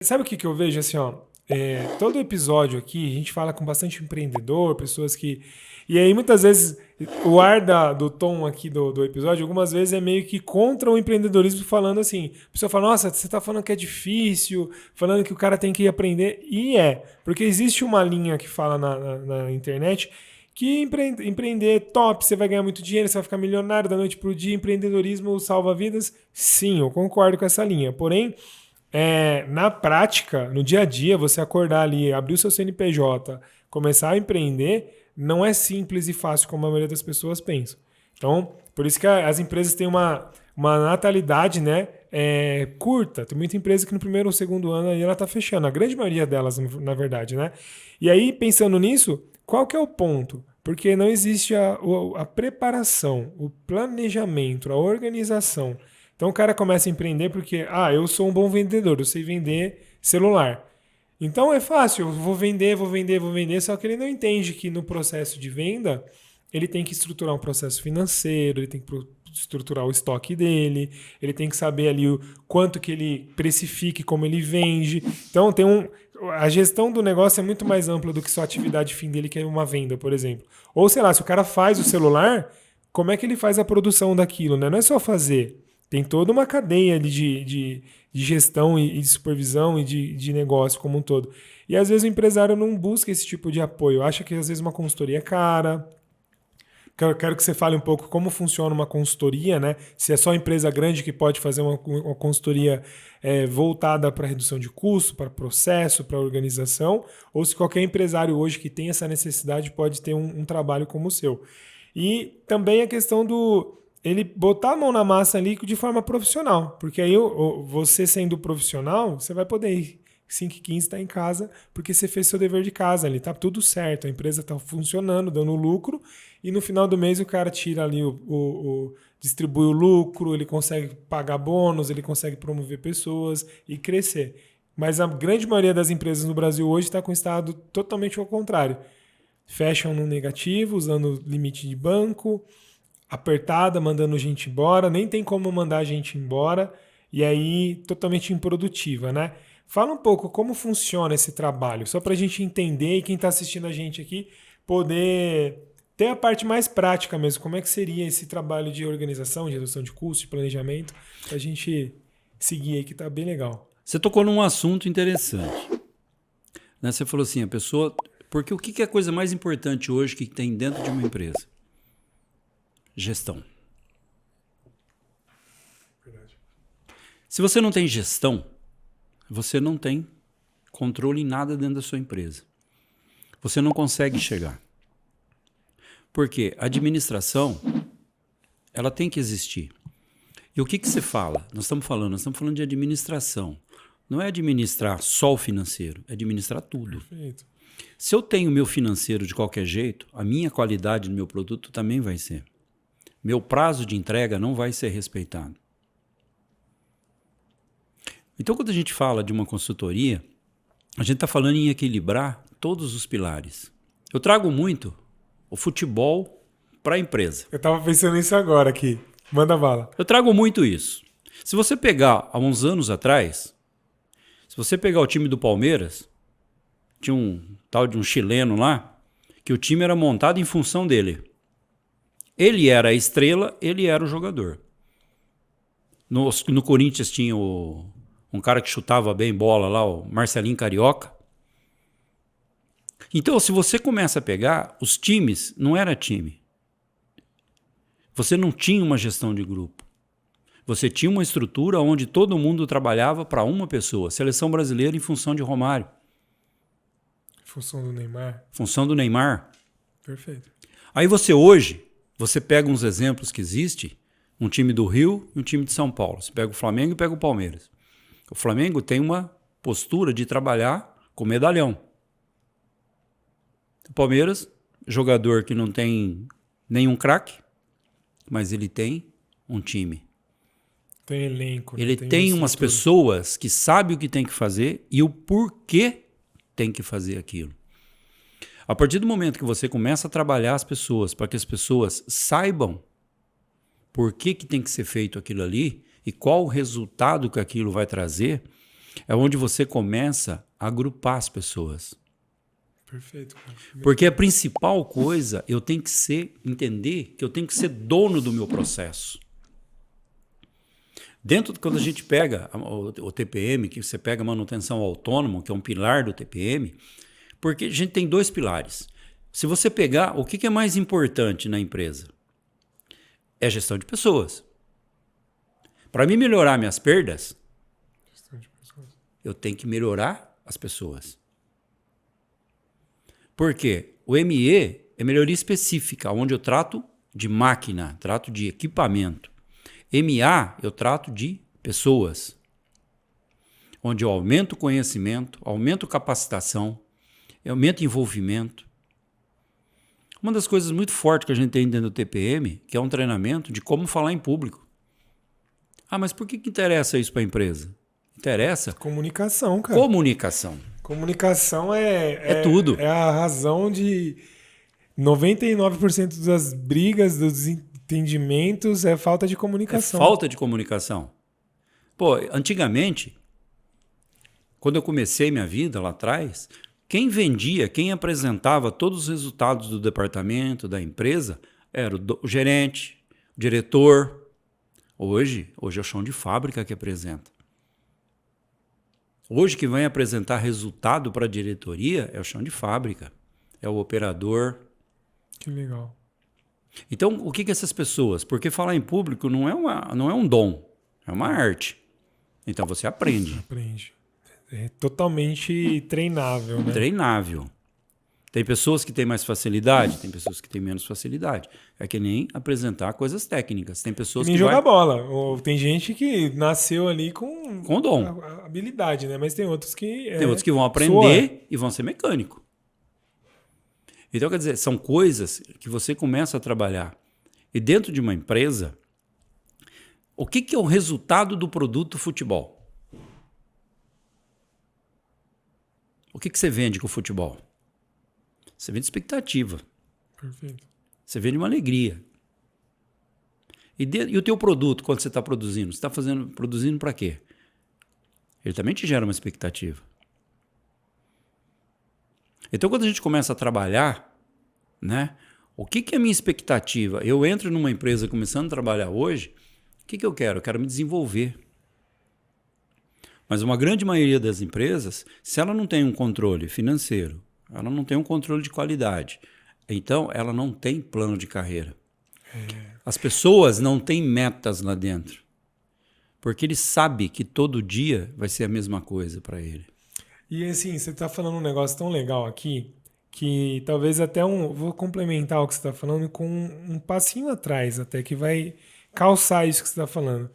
Sabe o que eu vejo assim, ó? Todo episódio aqui a gente fala com bastante empreendedor, pessoas que. E aí muitas vezes o ar do tom aqui do episódio, algumas vezes é meio que contra o empreendedorismo, falando assim. A pessoa fala, nossa, você tá falando que é difícil, falando que o cara tem que aprender. E porque existe uma linha que fala na internet que empreender é top, você vai ganhar muito dinheiro, você vai ficar milionário da noite pro dia, empreendedorismo salva vidas. Sim, eu concordo com essa linha. Porém, na prática, no dia a dia, você acordar ali, abrir o seu CNPJ, começar a empreender, não é simples e fácil como a maioria das pessoas pensa. Então, por isso que as empresas têm uma natalidade, né, curta. Tem muita empresa que no primeiro ou segundo ano aí ela está fechando. A grande maioria delas, na verdade, né? E aí, pensando nisso, qual que é o ponto? Porque não existe a preparação, o planejamento, a organização. Então o cara começa a empreender porque, eu sou um bom vendedor, eu sei vender celular. Então é fácil, eu vou vender, vou vender, vou vender, só que ele não entende que no processo de venda ele tem que estruturar um processo financeiro, ele tem que estruturar o estoque dele, ele tem que saber ali o quanto que ele precifica e como ele vende. Então a gestão do negócio é muito mais ampla do que só a atividade fim dele, que é uma venda, por exemplo. Ou sei lá, se o cara faz o celular, como é que ele faz a produção daquilo, né? Não é só fazer. Tem toda uma cadeia ali de gestão e de supervisão e de negócio como um todo. E às vezes o empresário não busca esse tipo de apoio. Acha que às vezes uma consultoria é cara. Quero que você fale um pouco como funciona uma consultoria, né? Se é só empresa grande que pode fazer uma consultoria voltada para redução de custo, para processo, para organização, ou se qualquer empresário hoje que tem essa necessidade pode ter um trabalho como o seu. E também a questão do ele botar a mão na massa ali de forma profissional, porque aí você sendo profissional, você vai poder ir 5h15 está em casa, porque você fez seu dever de casa ali, tá tudo certo, a empresa está funcionando, dando lucro, e no final do mês o cara tira ali distribui o lucro, ele consegue pagar bônus, ele consegue promover pessoas e crescer. Mas a grande maioria das empresas no Brasil hoje está com o estado totalmente ao contrário. Fecham no negativo, usando limite de banco, apertada, mandando gente embora, nem tem como mandar gente embora, e aí totalmente improdutiva, né? Fala um pouco como funciona esse trabalho, só para a gente entender e quem está assistindo a gente aqui poder ter a parte mais prática mesmo. Como é que seria esse trabalho de organização, de redução de custos, de planejamento, para a gente seguir aí, que está bem legal. Você tocou num assunto interessante. Né? Você falou assim, a pessoa... Porque o que é a coisa mais importante hoje que tem dentro de uma empresa? Gestão. Verdade. Se você não tem gestão, você não tem controle em nada dentro da sua empresa. Você não consegue chegar. Porque a administração, ela tem que existir. E o que você fala? Nós estamos falando de administração. Não é administrar só o financeiro, é administrar tudo. Perfeito. Se eu tenho meu financeiro de qualquer jeito, a minha qualidade do meu produto também vai ser. Meu prazo de entrega não vai ser respeitado. Então, quando a gente fala de uma consultoria, a gente está falando em equilibrar todos os pilares. Eu trago muito o futebol para a empresa. Eu estava pensando nisso agora aqui. Manda bala. Eu trago muito isso. Se você pegar há uns anos atrás, se você pegar o time do Palmeiras, tinha um tal de um chileno lá, que o time era montado em função dele. Ele era a estrela, ele era o jogador. No Corinthians tinha um cara que chutava bem bola lá, o Marcelinho Carioca. Então, se você começa a pegar, os times, não era time. Você não tinha uma gestão de grupo. Você tinha uma estrutura onde todo mundo trabalhava para uma pessoa. Seleção brasileira em função de Romário. Função do Neymar. Função do Neymar. Perfeito. Aí hoje, você pega uns exemplos que existem, um time do Rio e um time de São Paulo. Você pega o Flamengo e pega o Palmeiras. O Flamengo tem uma postura de trabalhar com medalhão. O Palmeiras, jogador que não tem nenhum craque, mas ele tem um time. Tem elenco. Ele tem umas pessoas que sabem o que tem que fazer e o porquê tem que fazer aquilo. A partir do momento que você começa a trabalhar as pessoas para que as pessoas saibam por que tem que ser feito aquilo ali e qual o resultado que aquilo vai trazer, É onde você começa a agrupar as pessoas. Perfeito, cara. Porque a principal coisa, eu tenho que entender que eu tenho que ser dono do meu processo. Quando a gente pega o TPM, que você pega a manutenção autônoma, que é um pilar do TPM, porque a gente tem 2 pilares. Se você pegar, o que é mais importante na empresa? É a gestão de pessoas. Para mim melhorar minhas perdas, eu tenho que melhorar as pessoas. Por quê? O ME é melhoria específica, onde eu trato de máquina, trato de equipamento. MA, eu trato de pessoas, onde eu aumento o conhecimento, aumento a capacitação, eu aumento o envolvimento. Uma das coisas muito fortes que a gente tem dentro do TPM, que é um treinamento de como falar em público. Ah, mas por que interessa isso para a empresa? Interessa? Comunicação, cara. Comunicação. Comunicação É tudo. É a razão de 99% das brigas, dos desentendimentos, é falta de comunicação. É falta de comunicação. Pô, antigamente, quando eu comecei minha vida lá atrás, quem vendia, quem apresentava todos os resultados do departamento, da empresa, era o gerente, o diretor. Hoje é o chão de fábrica que apresenta. Hoje que vai apresentar resultado para a diretoria é o chão de fábrica, é o operador. Que legal. Então, o que essas pessoas? Porque falar em público não é um dom, é uma arte. Então você aprende. Aprende. É totalmente treinável, né? Treinável. Tem pessoas que têm mais facilidade, tem pessoas que têm menos facilidade. É que nem apresentar coisas técnicas. Tem pessoas Nem que jogar bola. Ou tem gente que nasceu ali com dom. A habilidade, né? Mas tem outros que... Tem outros que vão aprender e vão ser mecânico. Então, quer dizer, são coisas que você começa a trabalhar. E dentro de uma empresa, o que é o resultado do produto futebol? O que você vende com o futebol? Você vende expectativa. Perfeito. Você vende uma alegria. E o teu produto, quando você está produzindo? Você está produzindo para quê? Ele também te gera uma expectativa. Então, quando a gente começa a trabalhar, né? O que é a minha expectativa? Eu entro numa empresa começando a trabalhar hoje, o que eu quero? Eu quero me desenvolver. Mas uma grande maioria das empresas, se ela não tem um controle financeiro, ela não tem um controle de qualidade, então ela não tem plano de carreira. As pessoas não têm metas lá dentro, porque ele sabe que todo dia vai ser a mesma coisa para ele. E assim, você está falando um negócio tão legal aqui, que talvez até vou complementar o que você está falando com um passinho atrás, até que vai calçar isso que você está falando.